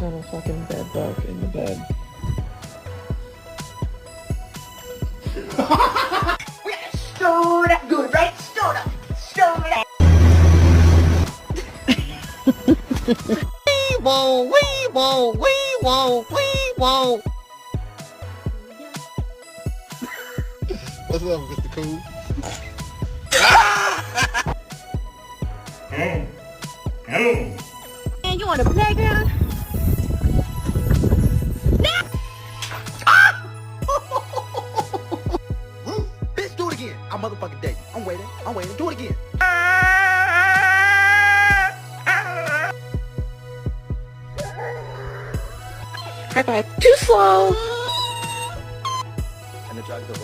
on a fucking bed bug in the bed. We gotta stir that good, right? Stir it up. Stir it up. Wee-wo, wee-wo, wee-wo, wee-wo. What's up, Mr. Cool? And you on the playground? Bitch, do it again. I'm motherfucking dead. I'm waiting. Do it again. High five. Too slow. And the drug